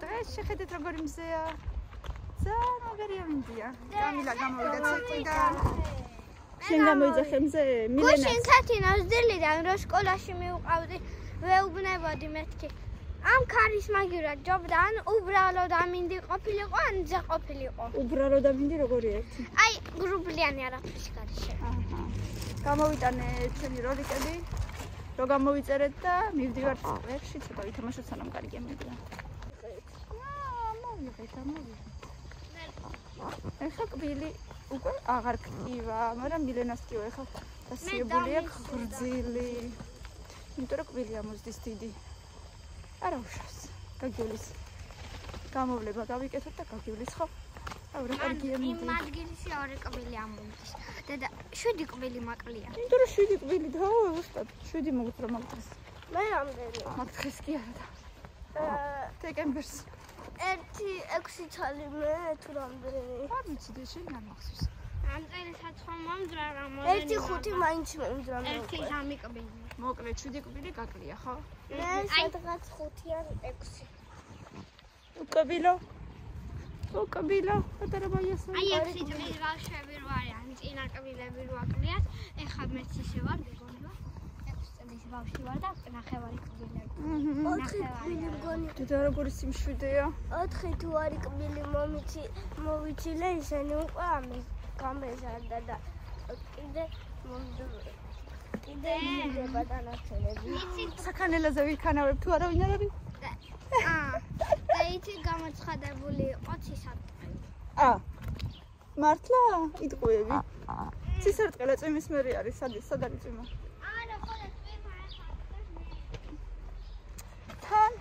დღეს შეხედეთ როგორი მზეა. ძალიან მაგარია მინდია. გამილა გამოვიდა ცეკვიდან. შენ გამოიძახე ხემზე? მილენა. გუშინ სათინავს დილიდან რო სკოლაში მივყავდი, ვეუბნებოდი მეთქი. ამ ქარის მაგივრად ჯობდა ან უბრალოდ ამინდი ყოფილიყო, ან ძე ყოფილიყო. უბრალოდ ამინდი როგორი ერთი? აი, გრუბლიანი არაფრის გარშე. აჰა. გამოვიტანე ჩვენი როლიკები. რო გამოვიწერეთ და მივდივართ სკვერში, ცოტა ვითამაშოთ სანამ კარგია მიდია. მოვიღეთ. ეხლა კბილი უკვე აღარ ქტივა, მაგრამ მილენას კიო ეხლა დასიებული აქვს გრძილი. იმიტომ რომ კბილი ამოზდის დიდი. არა უშავს. გაგიulis. გამოვლება გავიკეთოთ და გაგიulis ხო? აურე კარგია მიდია. იმ ადგილში ორი კბილი ამომდის. დედა 7 კბილი მაკლია. იმიტომ რომ 7 კბილი დავა უბრალოდ 7 მოგწრო მაგდრეს. მე რამდენი? მაგდრეს კი არა და. დეკემბერს. 1-6 წელი მე თუ რამდენი? არ ვიცი და შენ არ მახსოვს. ამ წელსაც ხომ მომძრა რა მომდენი. 1-5 მაინც მომძრა. 1-3 კბილი. მოკლედ 7 კბილი გაკლია ხო? მე სადღაც 5 ან 6. უკბილო. უკბილო. პატარა მაიასო. აი 6 წლის ბავშვები რო არიან, წინა კბილები რო აკლიათ, ეხლა მეც ისე ვარ, მეგონება. 6 წლის ბავშვი ვარ და ნახევარი კბილები. 4 კბილი მგონი. და როგორი სიმშვიდეა? 4 თუ არი კბილი მოვიცილე ისინი უკვე ამის გამეზარდა და კიდე მიდება დანარჩენები. საქანელაზე ვიქანავებ თუ არა ვინ არის? და იცი გამოცხადებული იყო ცისარტყელი. მართლა? იტყვიები. ცისარტყელა წვიმის მერე არის, სად არის წვიმა? არა, ხოლმე წვიმა ახლა. თან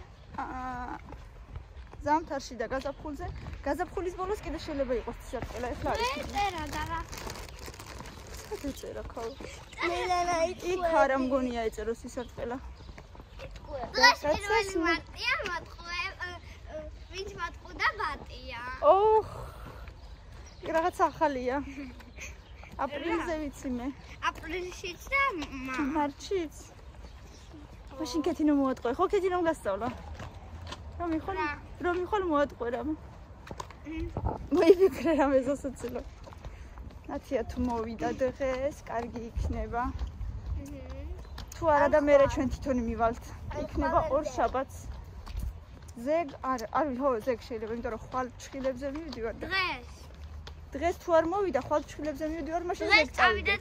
ზამთარში და გაზაფხულზე, გაზაფხულის ბოლოს კიდე შეიძლება იყოს ცისარტყელა, ეხლა არის. წერა და რა. ეწერა ხო? მილენა იქ არა მგონია ეწერო ცისარტყელა. დღეს პირველი მარტია მატყუე, ვინც მატყუდა ბატია. ოხ. რაღაც ახალია. აპრილზე ვიცი მე. აპრილშიც და მარტშიც. მაშინ კეთინო მოატყვე, ხო კეთინომ გასწავლა. რომ მიხვალ მოატყვე რა. მოიფიქრე რა მეზოსოცილო. ნაცია თუ მოვიდა დღეს, კარგი იქნება. თუ არა და მე ჩვენ თვითონი მივალთ. იქნება 2 შაბათს. ზეგ ხო, ზეგ შეიძლება, იმიტომ რომ ხვალ ჩხილებზე მივდივარ. დღეს თუ არ მოვიდა, ხვალ ჩხილებზე მივდივარ, მაშინ ზეგ წავიდეთ.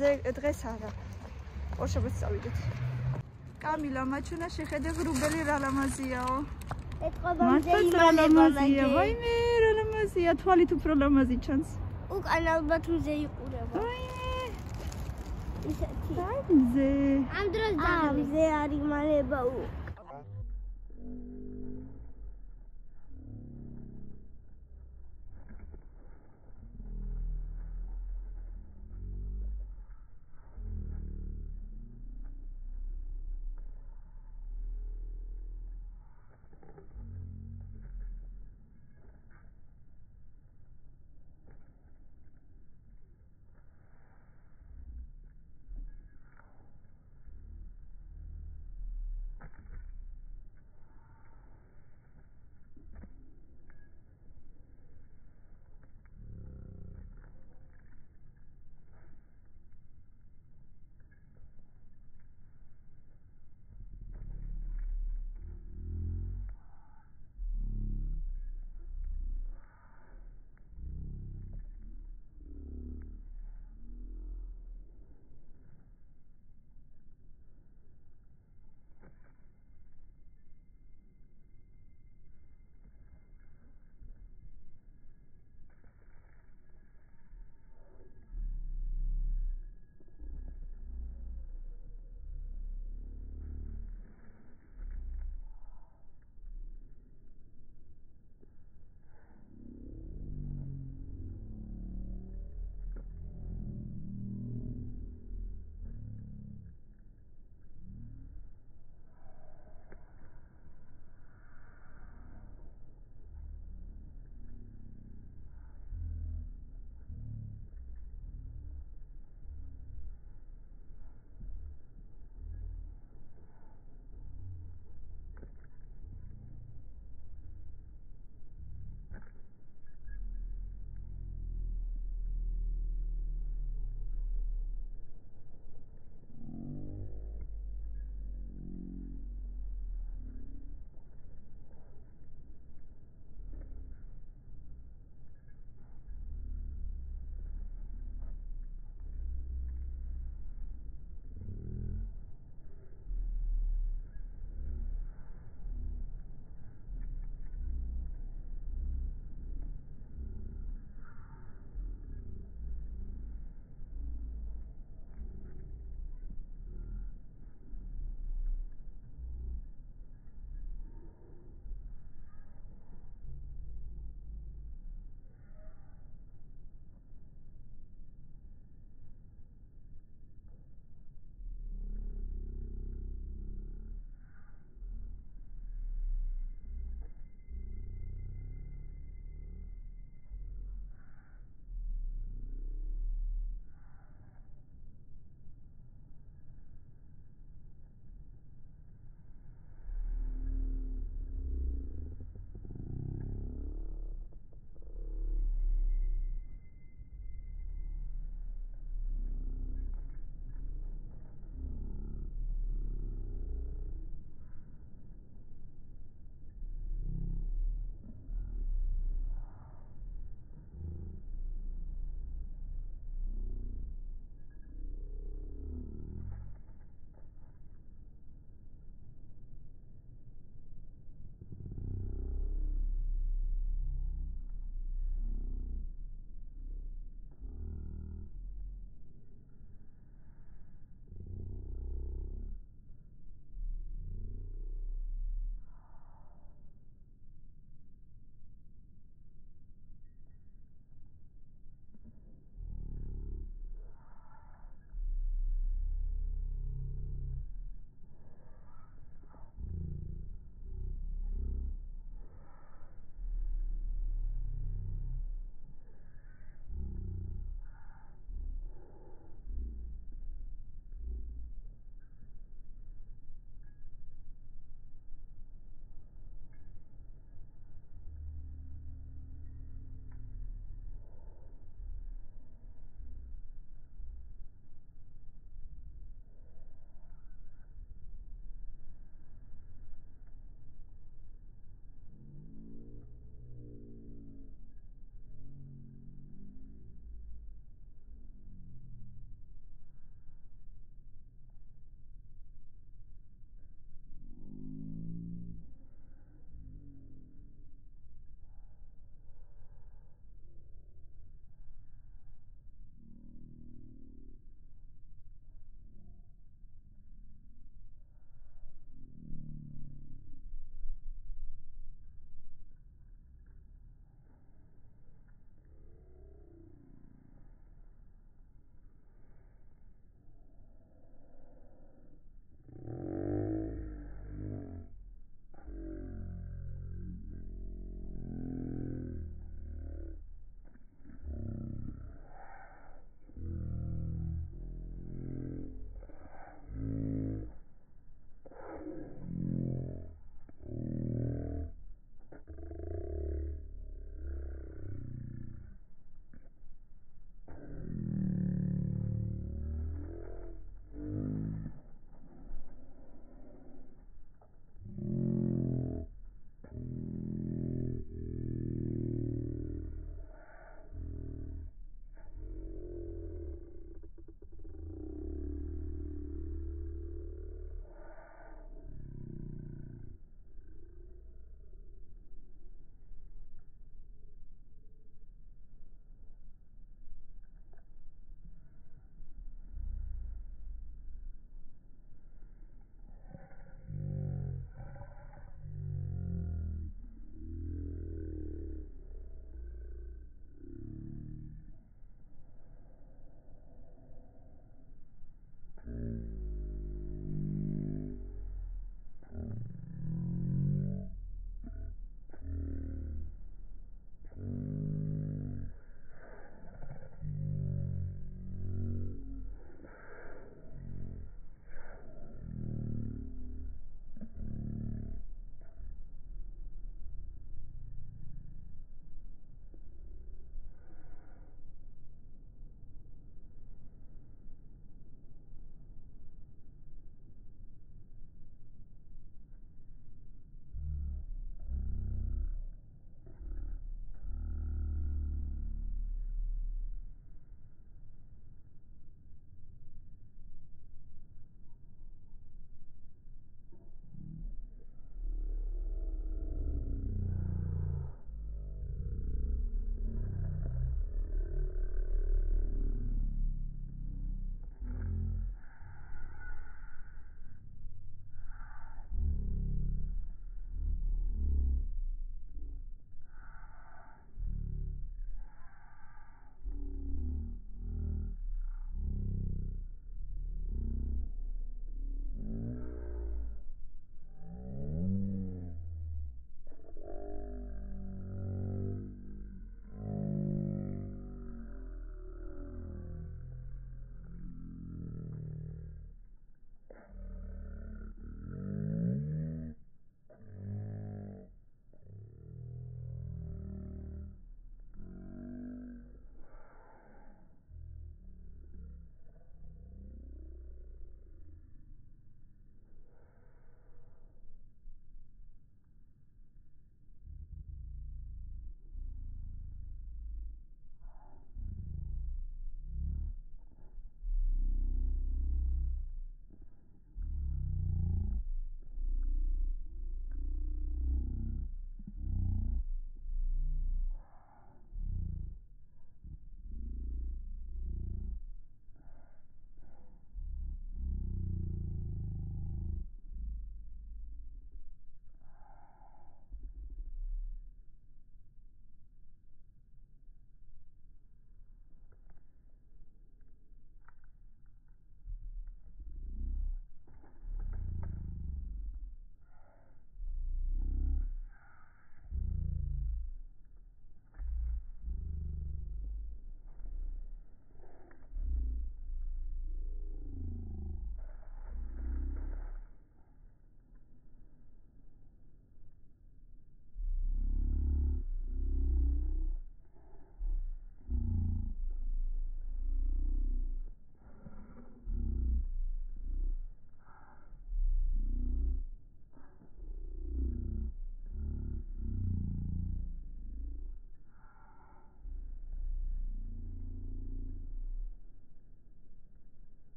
ზეგ დღეს არა. 2 შაბათს წავიდეთ. კამილა, მაჩვენა შეხედე ღრუბელი რა ლამაზიაო. ეთყობა მზეიმალება. ვაიმე, რა ლამაზია, თვალით უფრო ლამაზი ჩანს. უკან ალბათ მზე იყურება. ისეთი. მზე. ამ დროს მზე არ იმალება.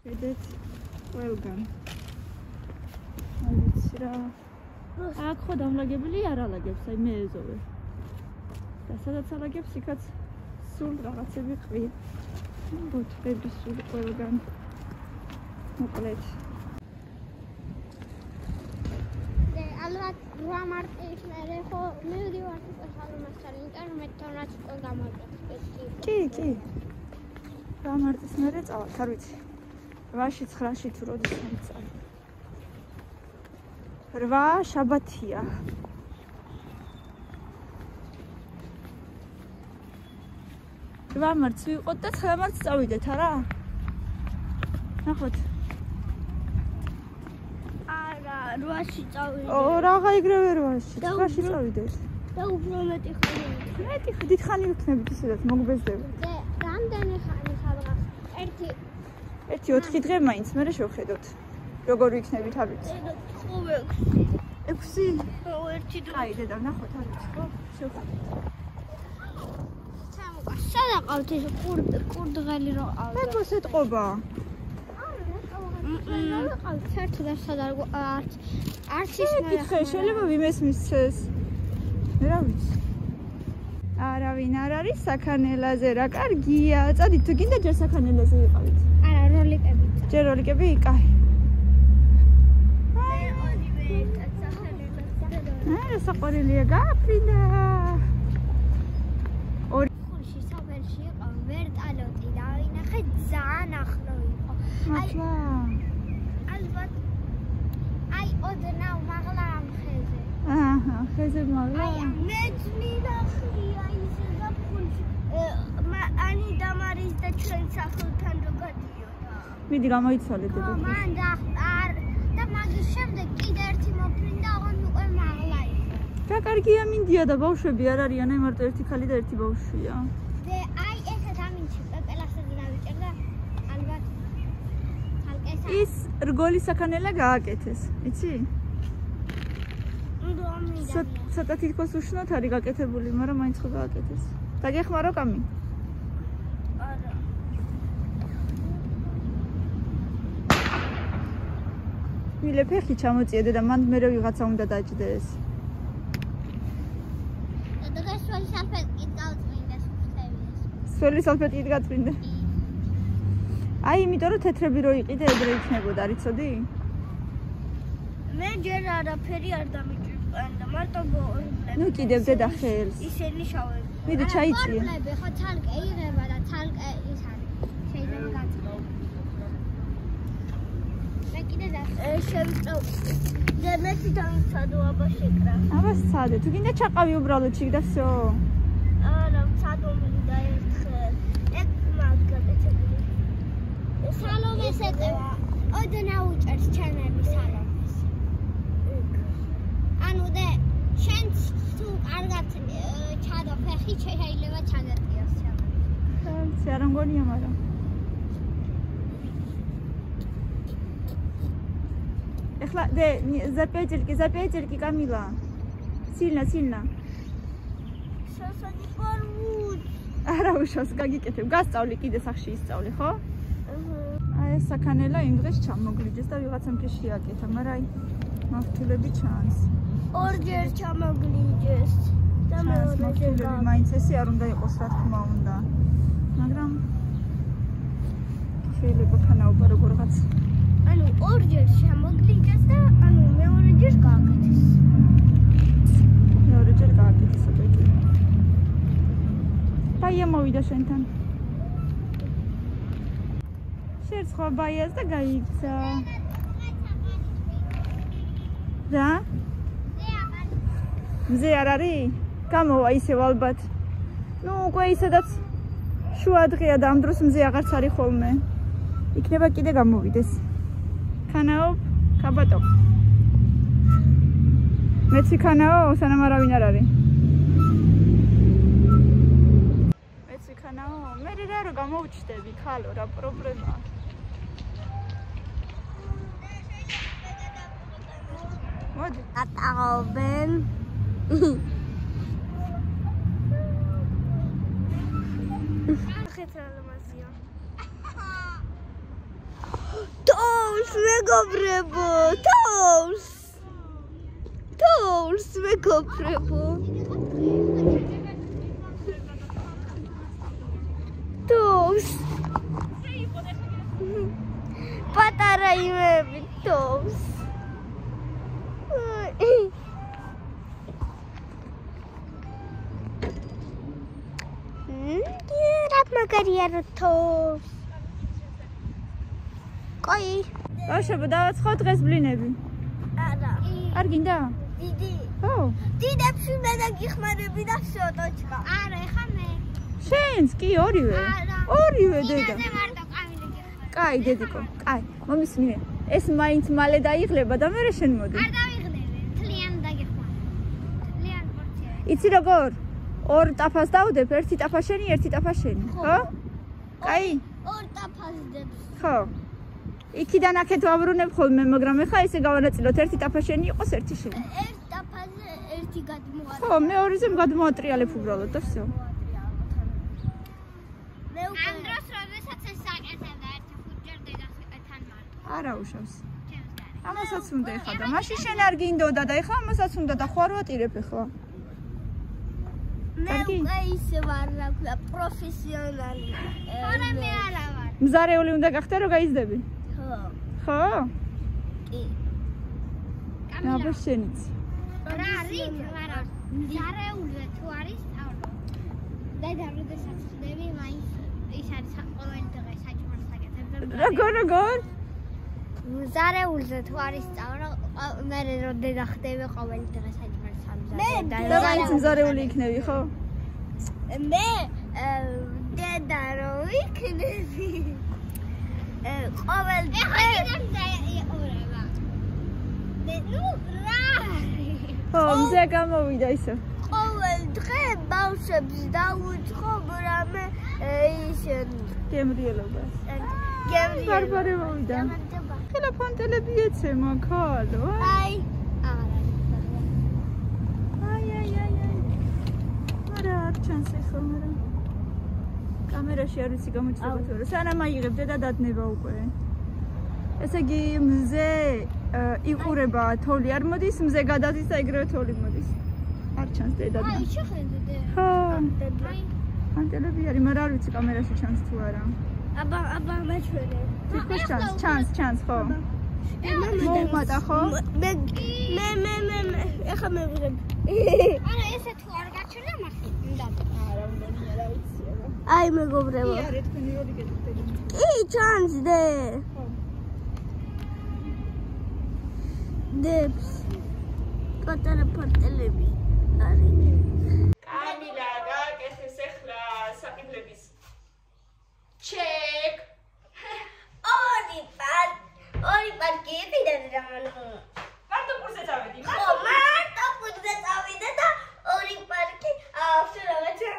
ხედეთ ყველგან. არ ვიცი რა. აქ ხო დამლაგებული არ ალაგებს, აი მე ეზოვე. და სადაც ალაგებს, იქაც სულ რაღაცები ყვი. ბოთლები სულ ყველგან. მოკლედ. ალბათ 8 მარტის მერე ხო მივდივარ სპეციალურთან ინტერნეტთან რაც უკვე გამარჯვებს. კი. 8 მარტის მერე წავალ, არ ვიცი. 8-ში 9-ში თუ როდის წავალ. 8 შაბათია. მარტს ვიყოთ და 9 მარტს წავიდეთ, არა? ნახოთ. არა, 8-ში წავიდეთ. რაღა იგრევე 8-ში, 9-ში წავიდეთ. და უფრო მეტი ხანი. მეტი დიდხანი ვიქნებით ისედაც მოგბეზდება. და რამდენი ხანი ხალხს? 1-4 დღე მაინც მერე შევხედოთ. როგორ ვიქნებით, არ ვიცი. 6? 1 დღე. აი, დედა, ნახოთ, არ ვიცი, ხო? შევხედოთ. სადაყავთ ეს კურდღელი რო ყავთ? მეგოს ეთყობა. საერთოდ არც ის მეკითხე, შეიძლება ვიმესმის ეს. მე რა ვიცი. არავინ არ არის საქანელაზე, რა კარგია. წადით თუ გინდა ჯერ საქანელაზე იყავით. არა, როლიკები. ჯერ როლიკები, კაი. არა, საყვარელია გაფრინდა. ხულში საფერში იყო ვერტალოტი და ვინახე ძალიან ახლო იყო. მართლა. ალბათ აი ოდნავ მაღლა ამ ხეზე. აჰა, ხეზე მაღლა. აი მეც მინახია ისე და ხულში ანი დამარის და ჩვენ სახლთან რო გადიოდა. მიდი გამოიცვალეთ ხო, მან და მაგის შემდეგ კიდე ერთი მოფრინდა, აღარ უკვე მაღლა იყო. რა კარგია მინდია და ბავშვები არ არიან, აი მარტო ერთი ხალი და ერთი ბავშვია. და აი ესეთ ამინჩი პეპელასზე დავიჭერდა ალბათ თალკესა. ის რგოლის საქანელა გააკეთეს, იცი? ცოტა თითქოს უშნოთ არის გაკეთებული, მაგრამ მაინც ხო გააკეთეს. დაგეხმარო კამი? არა. მილე ფეხი ჩამოწიედე და მანდ მერე ვიღაცა უნდა დაჭდეს. დღეს სველი სალფეტკით გავწმინდა სუფთების. სველი სალფეტკით გაწმინდა? აი, იმიტომ რომ თეთრები რო იყიდე, ეგრე იქნებოდა, რიცოდი? მე ჯერ არაფერი არ დამიჭირდა, მარტო ბორბლები. ნუ კიდევდე და ხელს. ისინი შავები. მიდი ჩაიწიე. ბორბლები ხო თალკე იღება და თალკე ის არის. შეიძლება გაწმო. მე კიდე და შევიწევ. და მეც დავიცადო აბა შეკრა. აბა სცადე, თუ გინდა ჩაყავი უბრალოდ ჩიგ და всё. არა, ვცადო მინდა ერთხელ. ეგ მაგ გაკეთებული. სალომეს ეტევა. ოდნავ უჭერს ჩანები სალომეს. ანუ და შენც თუ კარგად ჩადო ფეხი შეიძლება ჩაგატიოს ჩანები. ხალხი არ მგონია, მაგრამ ეხლა დე запятельки Камила. Сильно. სასადი პარვუც. არა უშავს გაგიკეთებ. გასწავლი კიდე სახში ისწავლი, ხო? აი ეს საქანელა იმ დღეს ჩამოგლიჯეს და ვიღაცამ ფეში აკეთა, მაგრამ აი მართულები ჩანს. ორჯერ ჩამოგლიჯეს და მეორე მაინც ესე არ უნდა იყოს, რა თქმა უნდა. მაგრამ შეიძლება ქანაობა როგორღაც. ანუ ორჯერ ჩამოგლიჯეს და ანუ მეორეჯერ გააკეთეს. მეორეჯერ გააკეთეს ოკეი. ბაია მოვიდა შენთან. შერცხვა ბაიას და გაიქცა. რა? მზე არ არის? გამოვა ისევ ალბათ. ნუ უკვე ისედაც შუა დღეა და ამ დროს მზე აღარც არის ხოლმე. იქნება კიდე გამოვიდეს. ქანაო, კაბატო. მეც ვიქანაო, სანამ არავინ არ არის. მეც ვიქანაო, მე რა რო გამოვჩდები, ხალო, რა პრობლემაა. მოდი, ატაღობენ. ხეთალ მასია. თავს მეგობრებო, თავს მეგობრებო. თავს. პატარა იმები თავს. რა მაგარია რა თავს. კაი. ბავშვებო, დავაცხოთ დღეს ბლინები. არა. არ გინდა? დიდი. ო. დიდებს უნდა დაგიხმარები და всё, точка. არა, ეხა მე. შენს კი ორივე? არა. ორივე დედა. დინაზე მარტო კამილი გიხმარ. კაი, დედიკო, კაი. მომისმინე. ეს მაინც მალე დაიღლება და მე შენ მოდი. არ დავიღლები. თლიან დაგიხმარ. თლიან პორცია. იცი როგორ? ორ ტაფას დავდებ, ერთი ტაფა შენი, ერთი ტაფა შენი, ხო? კაი? ორ ტაფაზდებს. ხო. იქიდან აქეთ ვაბრუნებ ხოლმე, მაგრამ ეხა ესე გავანაწილოთ, ერთი ტაფა შენი იყოს, ერთი შენი. ერთ ტაფაზე ერთი გადმოატრიალებ. ხო, მეორეზე გადმოატრიალებ უბრალოდ და всё. მე უკვე ამ დროს როდესაც ეს საკეთებდა ერთი ხუთჯერ დედასთან მარტო. არა უშავს. ჩემს გარე. ამასაც უნდა ეხა და მაშინ შენ არ გინდოდა და ეხა ამასაც უნდა და ხო არ ვატირებ ეხლა. მე უკვე ისე ვარ, რა ქვია, პროფესიონალი. არა მე არა ვარ. მზარეული უნდა გახდე რომ გაიზდები. ხო. ხო? კი. აბა შენიც. რა არის? არა. მზარეულზე თუ არის სწავლო. დედა როდესაც ხდები, მაინც ის არის ყოველი დღე საჭმელს საკეთებ. როგორ? მზარეულზე თუ არის სწავლო, მე რო დედა ხდები ყოველი დღე საჭმელს მე და მაინც მზარეული იქნები, ხო? მე დედა რო იქნები. ყოველ დღე იყურება. ნუ რა არის? ხო, მზე გამოვიდა ისე. ყოველ დღე ბავშვებს დაუწყობ რამე ისენ გემრიელობას. გემრიელობა. ბარბარე მოვიდა. ხელა ფონტელები ეცემა, ქალო. აი, არა, არ ჩანს ეხლა, მაგრამ კამერაში არ ვიცი გამოჩნდება თუ არა. სანამ აიღებ დედა დადნება უკვე. ესე იგი მზე იყურება, თოლი არ მოდის, მზე გადადის და ეგრევე თოლი მოდის. არ ჩანს დედა. აი, შეხედე. ხო, აი, ფონტელები არის, მაგრამ არ ვიცი კამერაში ჩანს თუ არა. აბა მეჩვენე. თითქოს ჩანს, ხო? მოუმატა ხო? მე ეხა მევიღებ. არა, ესე თუ არ გაჩვენა მახი. უნდა. არა, უნდა ვიცი. აი მეგობრებო. კი, არა, თქვენი როლი გეტყვით. კი, ჩანს დე. ხო. დებს. პატარა ფონტელები არის. კამილა, გააკეთეს ახლა საყიდლების ჩეკ. ორი პარკი ვიდან რამანო. მარტო კურსზე წავედი. ხო, მარტო კურსზე წავიდე და ორი პარკი ავსო რაღაცა.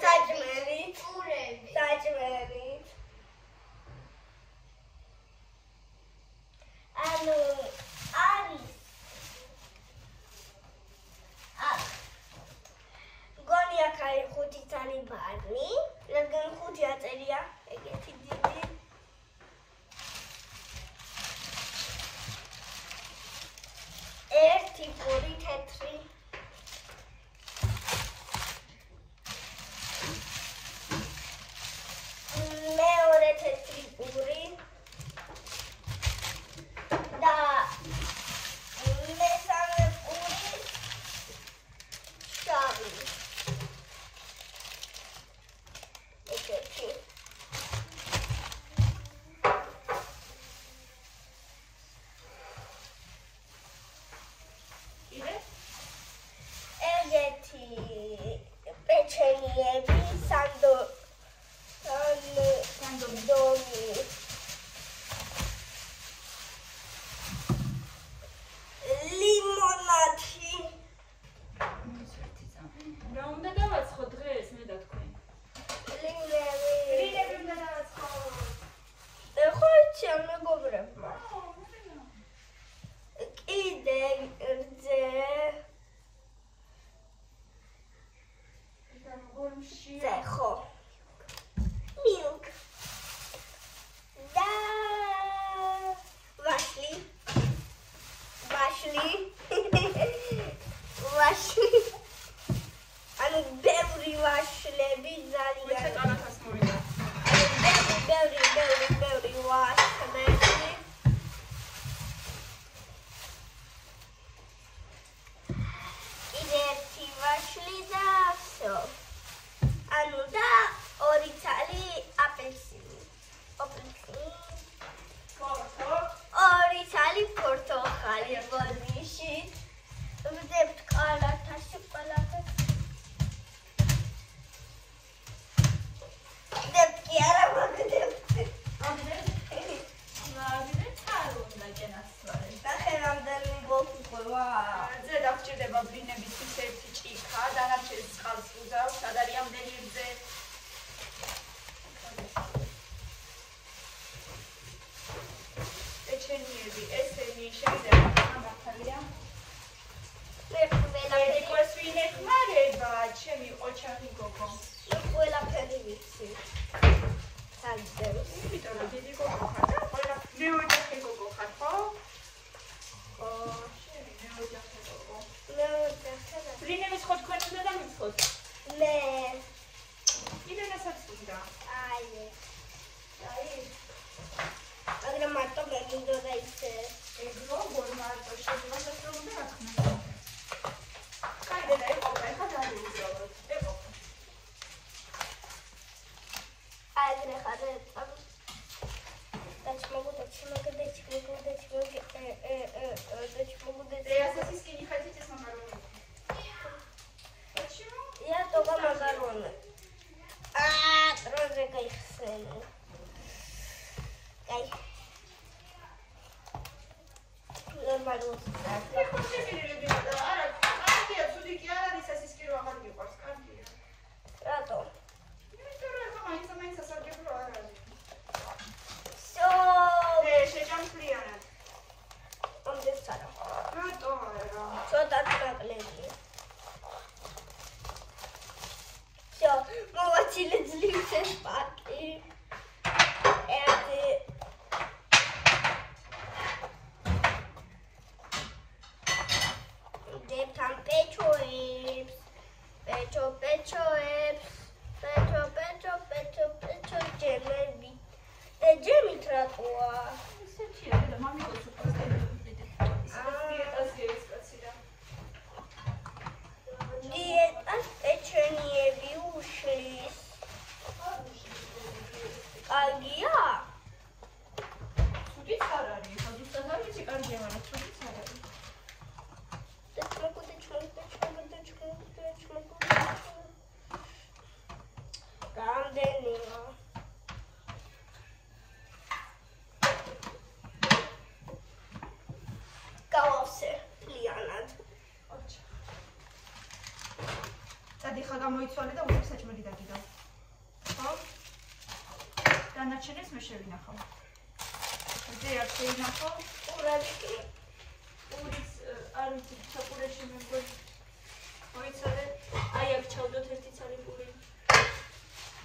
საჭმელი. ანუ არის. ოჯახი გოგო. ყველაფერი ვიცი. სანდევ. იმიტომ რომ დიდი გოგო ხარ და ყველა მეოჯახე გოგო ხარ, ხო? ხო, შენი მეოჯახე გოგო. მეოჯახე. ბრინების ხო თქვენ უნდა დამიცხოთ? მე. ირენასაც უნდა. აი. მაგრამ მარტო მე მინდოდა ისე. ეგრო გორმარტო შეგვიძლია რომ უნდა ახსნა. კაი და ეყობა, ეხლა დავიუზავოთ. ეყობა. აგრე ხარ Reasas que ni хотите с макаронами. Почему? Я только макароны. Тоже кайфсену. Кайф. Нормально. Я хотели, ребята. Арки, отсюда киара, рисасис киро ахарги парс. Арки. Рато. Все. Шеджан плиана. Он без цара. Рато. Что так наклеили? Все, мы латили злимся спать. Где там печуэпс? Печуэпс. Печо, джемби. Джемби тракуа. Диета печенье ушли. Агия. Судить харари. Судить харари, чекар джемана. Судить харари. Ганденина. Каосе, Лианад. წადიხა გამოიცვალე და უცებ საჭმელი დაგიდო. ხო? დანარჩენებს მე შევინახავ. ზე არ შევინახო? Уралики. ურის არ ვიცი ჩაპურეში მეგონი. მოიცადე. აი აქ ჩავდოთ ერთი ცალი პური.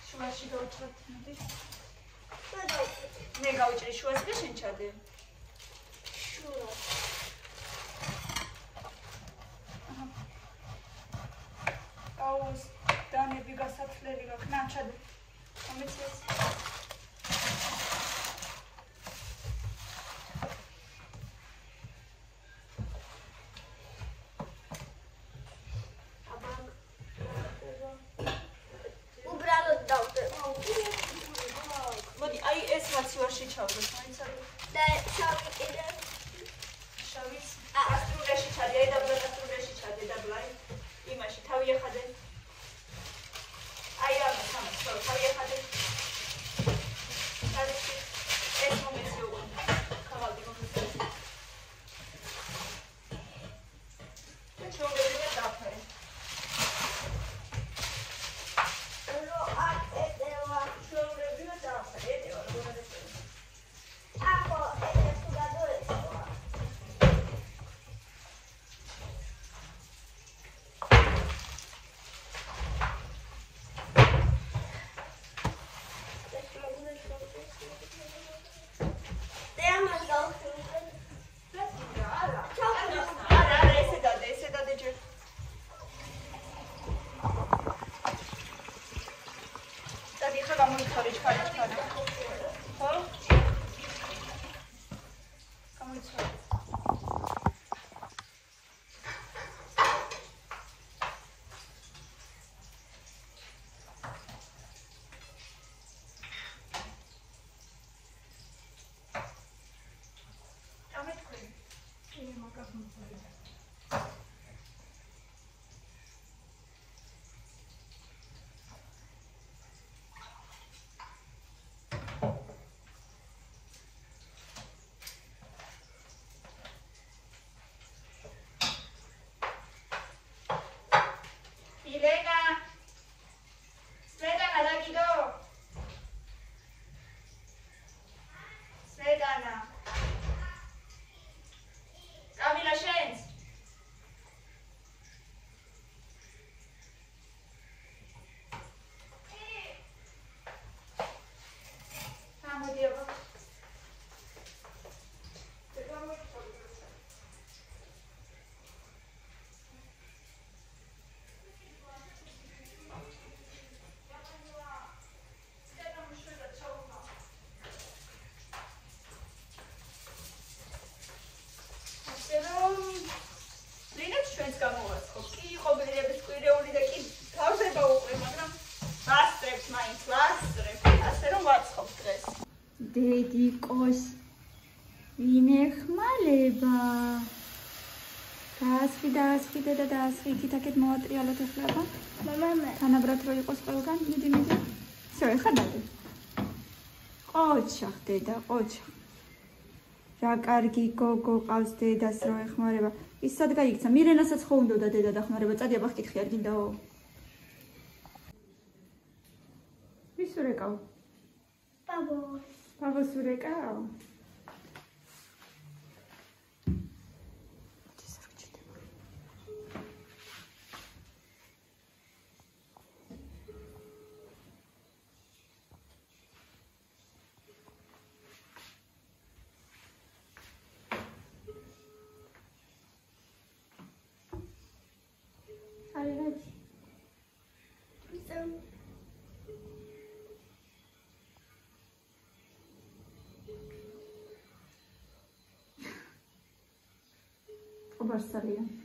შუაში გავჭრათ, მოდი. მე გავჭრი შუაზე და შენ ჩადე. შუა. აუს დანები გასათლელი გაქვს. ნა ჩადე. მომეცეს. უბრალოდ დავდე. მოდი, აი ეს მაცივარში ჩავდოთ, მოიცადე. და შავი კიდე. შავის ასტრუგეში ჩადე, დაბლა ასტრუგეში ჩადე, დაბლაი. იმაში თავი ეხადე. აი ამ თავი ეხადე. ეს მომეცი უგონ. ხავალდი მომეცი. და ჩოვდები დაფერე. რო აკეთება. ჩოვდები დაფერე. ეტევა როგორ არის. აკო ეს თუ გადოეცვა. დედიკოს ვინ ეხმარება? დაასხი და დაასხი, იქით მოვატრიალოთ ახლა. მამა, თანაბრად რო იყოს ყველგან, მიდი. всё, ეხლა დადე. ყოჩახ დედა, ყოჩახ. რა კარგი გოგო ყავს დედას რო ეხმარება. ის სად გაიქცა? მირენასაც ხო უნდა დედა დახმარება. წადი აბა ხკითხი არ გინდაო. ვის ურეკავ? ბაბოს ურეკავ? Barcelona.